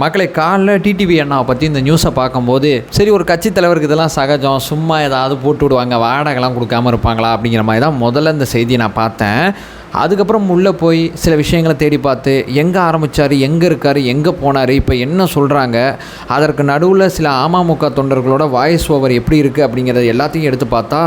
மக்களை காலைல டிடிவி அண்ணாவை பற்றி இந்த நியூஸை பார்க்கும்போது சரி ஒரு கட்சி தலைவருக்கு இதெல்லாம் சகஜம், சும்மா ஏதாவது போட்டு விடுவாங்க, வாடகைலாம் கொடுக்காமல் இருப்பாங்களா அப்படிங்கிற மாதிரி தான் முதல்ல இந்த செய்தியை நான் பார்த்தேன். அதுக்கப்புறம் உள்ளே போய் சில விஷயங்களை தேடி பார்த்து எங்கே ஆரம்பித்தார், எங்கே இருக்கார், எங்கே போனார், இப்போ என்ன சொல்கிறாங்க, அதற்கு நடுவில் சில அமமுக தொண்டர்களோட வாய்ஸ் ஓவர் எப்படி இருக்குது அப்படிங்கிறத எல்லாத்தையும் எடுத்து பார்த்தா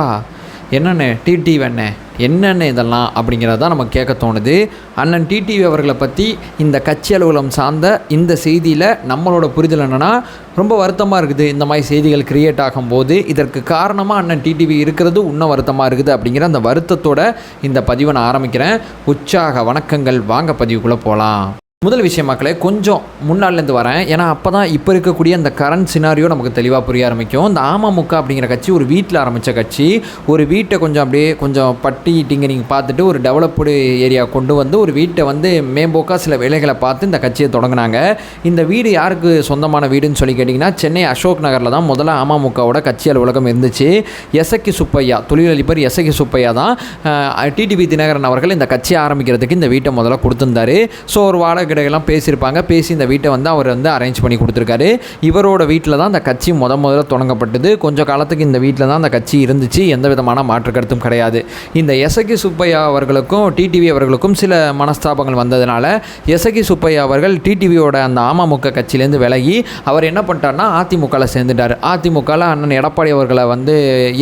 என்னென்ன டிடிவி அண்ணன் என்னென்ன இதெல்லாம் அப்படிங்கிறத நம்ம கேட்க தோணுது. அண்ணன் டிடிவி அவர்களை பற்றி இந்த கட்சி அலுவலகம் சார்ந்த இந்த செய்தியில் நம்மளோட புரிதல் என்னென்னா ரொம்ப வருத்தமாக இருக்குது. இந்த மாதிரி செய்திகள் கிரியேட் ஆகும்போது இதற்கு காரணமாக அண்ணன் டிடிவி இருக்கிறது இன்னும் வருத்தமாக இருக்குது. அப்படிங்கிற அந்த வருத்தத்தோட இந்த பதிவை நான் ஆரம்பிக்கிறேன். உற்சாக வணக்கங்கள், வாங்க பதிவுக்குள்ளே போகலாம். முதல் விஷயம் மக்களே, கொஞ்சம் முன்னாடிலேருந்து வரேன். ஏன்னா அப்போ தான் இப்போ இருக்கக்கூடிய அந்த கரண்ட் சினாரியோ நமக்கு தெளிவாக புரிய ஆரம்பிக்கும். இந்த அமமுக அப்படிங்கிற கட்சி ஒரு வீட்டில் ஆரம்பித்த கட்சி. ஒரு வீட்டை கொஞ்சம் பட்டி டிங்கரிங் பார்த்துட்டு ஒரு டெவலப்டு ஏரியா கொண்டு வந்து ஒரு வீட்டை மேம்போக்காக சில வேலைகளை பார்த்து இந்த கட்சியை தொடங்கினாங்க. இந்த வீடு யாருக்கு சொந்தமான வீடுன்னு சொல்லி கேட்டிங்கன்னா சென்னை அசோக் நகரில் தான் முதல்ல அமமுகவோட கட்சி அலுவலகம் இருந்துச்சு. எசக்கி சுப்பையா, தொழிலதிபர் எசக்கி சுப்பையா தான் டிடிவி தினகரன் அவர்கள் இந்த கட்சியை ஆரம்பிக்கிறதுக்கு இந்த வீட்டை முதல்ல கொடுத்துருந்தாரு. ஸோ ஒரு வாடகை கிடையெல்லாம் பேசியிருப்பாங்க. பேசி இந்த வீட்டை அவர் அரேஞ்ச் பண்ணி கொடுத்துருக்காரு. இவரோட வீட்டில் தான் அந்த கட்சி முதல்ல தொடங்கப்பட்டது. கொஞ்சம் காலத்துக்கு இந்த வீட்டில் தான் அந்த கட்சி இருந்துச்சு. எந்த விதமான மாற்று கருத்தும் கிடையாது. இந்த எசகி சுப்பையா அவர்களுக்கும் டிடிவி அவர்களுக்கும் சில மனஸ்தாபங்கள் வந்ததுனால எசகி சுப்பையா அவர்கள் டிடிவியோட அந்த அமமுக கட்சியிலேருந்து விலகி அவர் என்ன பண்ணிட்டார்னா அதிமுகவில் சேர்ந்துட்டார். அதிமுகவில் அண்ணன் எடப்பாடி அவர்களை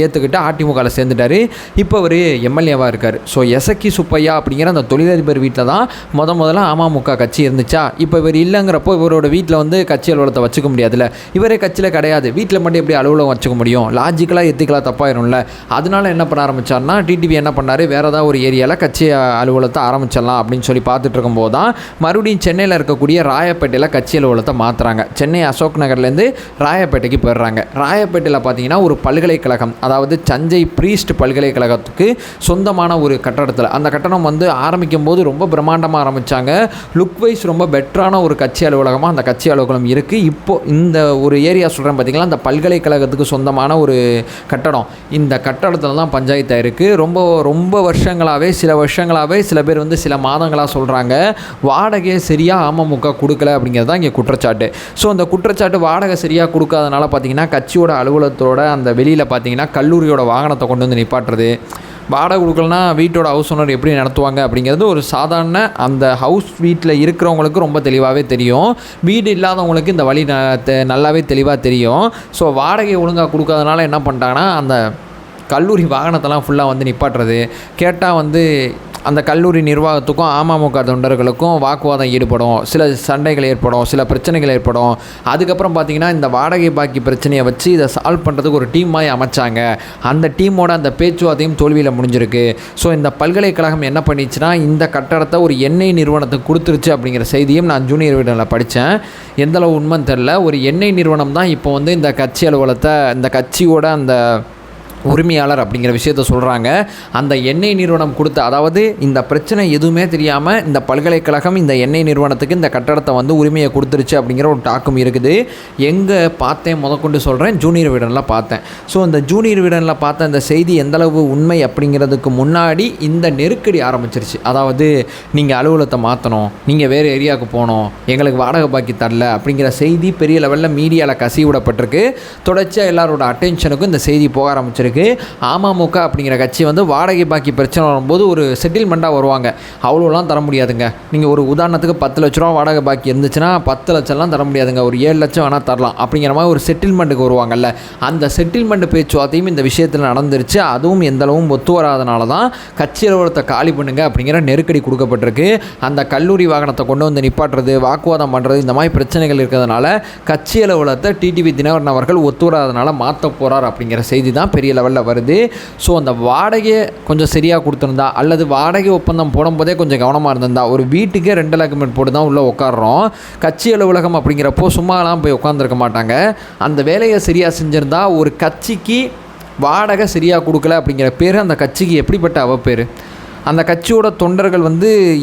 ஏற்றுக்கிட்டு அதிமுகவில் சேர்ந்துட்டார். இப்போ அவர் எம்எல்ஏவாக இருக்கார். ஸோ எசகி சுப்பையா அப்படிங்கிற அந்த தொழிலதிபர் வீட்டில் தான் முதல்ல அமமுக கட்சி இருந்துச்சா. இப்போ இவர் இல்லைங்கிறப்போ இவரோட வீட்டில் கட்சி அலுவலகத்தை வச்சுக்க முடியாதுல்ல. இவரே கட்சியில் கிடையாது, வீட்டில் மட்டும் எப்படி அலுவலகம் வச்சுக்க முடியும்? லாஜிக்கலாக எத்திக்கலாக தப்பாயிரும்ல. அதனால என்ன பண்ண ஆரம்பித்தார்னா டிடிவி என்ன பண்ணார், வேறு ஏதாவது ஒரு ஏரியாவில் கட்சி அலுவலகத்தை ஆரம்பிச்சிடலாம் அப்படின்னு சொல்லி பார்த்துட்டு இருக்கும்போது தான் மறுபடியும் சென்னையில் இருக்கக்கூடிய ராயப்பேட்டையில் கட்சி அலுவலகத்தை மாற்றுறாங்க. சென்னை அசோக் நகர்லேருந்து ராயப்பேட்டைக்கு போயிடுறாங்க. ராயப்பேட்டையில் பார்த்தீங்கன்னா ஒரு பல்கலைக்கழகம், அதாவது தஞ்சை பிரீஸ்ட் பல்கலைக்கழகத்துக்கு சொந்தமான ஒரு கட்டடத்தில், அந்த கட்டடம் ஆரம்பிக்கும் போது ரொம்ப பிரம்மாண்டமாக ஆரம்பித்தாங்க. லுக் வைஸ் ரொம்ப பெட்டரான ஒரு கட்சி அலுவலகமாக அந்த கட்சி அலுவலகம் இருக்குது. இப்போது இந்த ஒரு ஏரியா சொல்கிறேன் பார்த்திங்களா, அந்த பல்கலைக்கழகத்துக்கு சொந்தமான ஒரு கட்டடம். இந்த கட்டடத்தில் தான் பஞ்சாயத்து இருக்குது. ரொம்ப வருஷங்களாகவே சில பேர் சில மாதங்களாக சொல்கிறாங்க வாடகையை சரியாக அமமுக கொடுக்கல அப்படிங்கிறது தான் இங்கே குற்றச்சாட்டு. ஸோ அந்த குற்றச்சாட்டு வாடகை சரியாக கொடுக்காதனால பார்த்திங்கன்னா கட்சியோட அலுவலகத்தோட அந்த வெளியில் பார்த்திங்கன்னா கல்லூரியோட வாகனத்தை கொண்டு நிப்பாட்டுறது, வாடகை கொடுக்கலனா வீட்டோட ஹவுஸ் ஓனர் எப்படி நடத்துவாங்க அப்படிங்கிறது ஒரு சாதாரண அந்த ஹவுஸ் வீட்டில் இருக்கிறவங்களுக்கு ரொம்ப தெளிவாகவே தெரியும். வீடு இல்லாதவங்களுக்கு இந்த வழி நல்லாவே தெளிவாக தெரியும். ஸோ வாடகை ஒழுங்காக கொடுக்காதனால என்ன பண்ணிட்டாங்கன்னா அந்த கல்லூரி வாகனத்தெல்லாம் ஃபுல்லாக நிப்பாட்டுறது. கேட்டால் அந்த கல்லூரி நிர்வாகத்துக்கும் அமமுக தொண்டர்களுக்கும் வாக்குவாதம் ஈடுபடும், சில சண்டைகள் ஏற்படும், சில பிரச்சனைகள் ஏற்படும். அதுக்கப்புறம் பார்த்திங்கன்னா இந்த வாடகை பாக்கி பிரச்சனையை வச்சு இதை சால்வ் பண்ணுறதுக்கு ஒரு டீம் மாதிரி அமைச்சாங்க. அந்த டீமோட அந்த பேச்சுவார்த்தையும் தோல்வியில் முடிஞ்சிருக்கு. ஸோ இந்த பல்கலைக்கழகம் என்ன பண்ணிச்சுன்னா இந்த கட்டடத்தை ஒரு எண்ணெய் நிறுவனத்துக்கு கொடுத்துருச்சு அப்படிங்கிற செய்தியும் நான் ஜூனியர் வீடியோவில் படித்தேன். எந்தளவு உண்மைன்னு தெரில. ஒரு எண்ணெய் நிறுவனம் தான் இப்போ இந்த கட்சி அலுவலகத்தை இந்த கட்சியோட அந்த உரிமையாளர் அப்படிங்கிற விஷயத்த சொல்கிறாங்க. அந்த எண்ணெய் நிறுவனம் கொடுத்த, அதாவது இந்த பிரச்சனை எதுவுமே தெரியாமல் இந்த பல்கலைக்கழகம் இந்த எண்ணெய் நிறுவனத்துக்கு இந்த கட்டடத்தை உரிமையை கொடுத்துருச்சு அப்படிங்கிற ஒரு டாக்கும் இருக்குது. எங்கே பார்த்தேன் முதற்கொண்டு சொல்கிறேன், ஜூனியர் வீடனில் பார்த்தேன். ஸோ இந்த ஜூனியர் வீடனில் பார்த்த அந்த செய்தி எந்தளவு உண்மை அப்படிங்கிறதுக்கு முன்னாடி இந்த நெருக்கடி ஆரம்பிச்சிருச்சு. அதாவது நீங்கள் அலுவலகத்தை மாற்றணும், நீங்கள் வேறு ஏரியாவுக்கு போகணும், எங்களுக்கு வாடகை பாக்கி தரல அப்படிங்கிற செய்தி பெரிய லெவலில் மீடியாவில் கசி விடப்பட்டிருக்கு. தொடர்ச்சியாக எல்லாரோட அட்டென்ஷனுக்கும் இந்த செய்தி போக ஆரம்பிச்சிருக்கு. அமமுக அப்படிங்கிற கட்சி வாடகை பாக்கி பிரச்சனை வரும்போது ஒரு செட்டில்மெண்ட்டாக வருவாங்க. அவ்வளோலாம் தர முடியாதுங்க. நீங்கள் ஒரு உதாரணத்துக்கு 10 லட்ச ரூபா வாடகை பாக்கி இருந்துச்சுன்னா 10 லட்சம்லாம் தர முடியாதுங்க, ஒரு 7 லட்சம் வேணால் தரலாம் அப்படிங்கிற மாதிரி ஒரு செட்டில்மெண்ட்டுக்கு வருவாங்கல்ல. அந்த செட்டில்மெண்ட் பேச்சுவார்த்தையும் இந்த விஷயத்தில் நடந்துருச்சு. அதுவும் எந்தளவும் ஒத்து வராதனால தான் கட்சி அலுவலகத்தை காலி பண்ணுங்க அப்படிங்கிற நெருக்கடி கொடுக்கப்பட்டிருக்கு. அந்த கல்லூரி வாகனத்தை கொண்டு நிப்பாட்டுறது, வாக்குவாதம் பண்ணுறது, இந்த மாதிரி பிரச்சனைகள் இருக்கிறதுனால கட்சி அலுவலகத்தை டிடிவி தினகரன் அவர்கள் ஒத்து வராதனால மாற்ற போகிறார் அப்படிங்கிற செய்தி தான் பெரிய லெவலில் வருது. ஸோ அந்த வாடகையை கொஞ்சம் சரியாக கொடுத்துருந்தா, அல்லது வாடகை ஒப்பந்தம் போடும்போதே கொஞ்சம் கவனமாக இருந்திருந்தா, ஒரு வீட்டுக்கே 2 லட்சம் போட்டு தான் உள்ளே உட்காடுறோம். கட்சி அலுவலகம் அப்படிங்கிறப்போ சும்மாலாம் போய் உட்காந்துருக்க மாட்டாங்க. அந்த வேலையை சரியாக செஞ்சுருந்தா ஒரு கட்சிக்கு வாடகை சரியாக கொடுக்கல அப்படிங்கிற பேர் அந்த கட்சிக்கு எப்படிப்பட்ட அவப்பேர்? அந்த கட்சியோட தொண்டர்கள்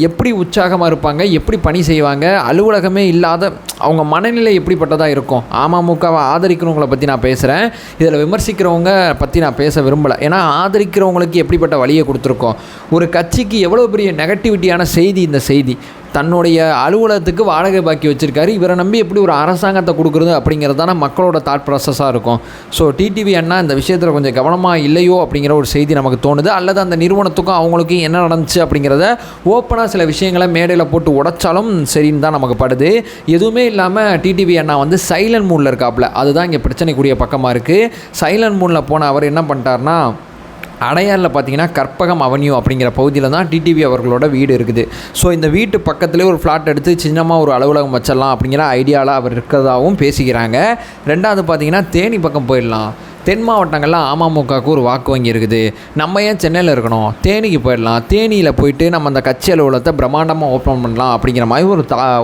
எப்படி உற்சாகமாக இருப்பாங்க, எப்படி பணி செய்வாங்க? அலுவலகமே இல்லாத அவங்க மனநிலை எப்படிப்பட்டதாக இருக்கும். அமமுகவை ஆதரிக்கிறவங்களை பற்றி நான் பேசுகிறேன், இதில் விமர்சிக்கிறவங்க பற்றி நான் பேச விரும்பலை. ஏன்னா ஆதரிக்கிறவங்களுக்கு எப்படிப்பட்ட வழியை கொடுத்துருக்கோம். ஒரு கட்சிக்கு எவ்வளோ பெரிய நெகட்டிவிட்டியான செய்தி இந்த செய்தி. தன்னுடைய அலுவலகத்துக்கு வாடகை பாக்கி வச்சுருக்காரு, இவரை நம்பி எப்படி ஒரு அரசாங்கத்தை கொடுக்குறது அப்படிங்கிறது தானே மக்களோட தாட் ப்ராசஸாக இருக்கும். ஸோ டிடிவி அண்ணா இந்த விஷயத்தில் கொஞ்சம் கவனமாக இல்லையோ அப்படிங்கிற ஒரு செய்தி நமக்கு தோணுது. அல்லது அந்த நிறுவனத்துக்கும் அவங்களுக்கும் என்ன நடந்துச்சு அப்படிங்கிறத ஓப்பனாக சில விஷயங்களை மேடையில் போட்டு உடைச்சாலும் சரின்னு தான் நமக்கு படுது. எதுவுமே இல்லாமல் டிடிவி அண்ணா வந்து சைலண்ட் மூடில் இருக்காப்புல, அதுதான் இங்கே பிரச்சனைக்குரிய பக்கமாக இருக்குது. சைலண்ட் மூடில் போன அவர் என்ன பண்ணிட்டார்னா, அடையாரில் பார்த்தீங்கன்னா கற்பகம் அவென்யூ அப்படிங்கிற பகுதியில் தான் டிடிவி அவர்களோட வீடு இருக்குது. ஸோ இந்த வீட்டு பக்கத்துலேயே ஒரு ஃப்ளாட் எடுத்து சின்னமாக ஒரு அலுவலகம் வச்சிடலாம் அப்படிங்கிற ஐடியாவில் அவர் இருக்கிறதாகவும் பேசிக்கிறாங்க. ரெண்டாவது பார்த்தீங்கன்னா தேனி பக்கம் போயிடலாம். தென் மாவட்டங்களில் அமமுகவுக்கு ஒரு வாக்கு வங்கி இருக்குது, நம்ம ஏன் சென்னையில் இருக்கணும், தேனிக்கு போயிடலாம், தேனியில் போயிட்டு நம்ம அந்த கட்சி அலுவலகத்தை பிரம்மாண்டமாக ஓப்பன் பண்ணலாம் அப்படிங்கிற மாதிரி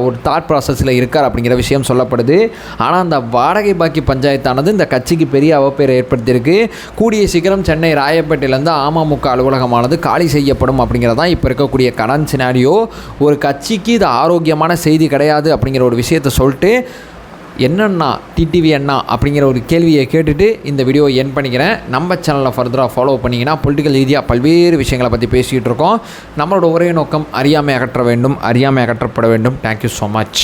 ஒரு தாட் ப்ராசஸில் இருக்கார் அப்படிங்கிற விஷயம் சொல்லப்படுது. ஆனால் அந்த வாடகை பாக்கி பஞ்சாயத்தானது இந்த கட்சிக்கு பெரிய அவப்பேரை ஏற்படுத்தியிருக்கு. கூடிய சீக்கிரம் சென்னை ராயப்பேட்டையிலேருந்து அமமுக அலுவலகமானது காலி செய்யப்படும் அப்படிங்கிறதான் இப்போ இருக்கக்கூடிய கடன் சினாரியோ. ஒரு கட்சிக்கு இது ஆரோக்கியமான செய்தி கிடையாது அப்படிங்கிற ஒரு விஷயத்தை சொல்லிட்டு என்னன்னா டிடிவி அண்ணா அப்படிங்கிற ஒரு கேள்வியை கேட்டுட்டு இந்த வீடியோ என் பண்ணிக்கிறேன். நம்ம சேனலில் ஃபர்தராக ஃபாலோ பண்ணிங்கன்னா பொலிட்டிக்கல் ரீதியாக பல்வேறு விஷயங்களை பற்றி பேசிகிட்டு இருக்கோம். நம்மளோட ஒரே நோக்கம் அறியாமை அகற்ற வேண்டும், அறியாமை அகற்றப்பட வேண்டும். Thank you so much.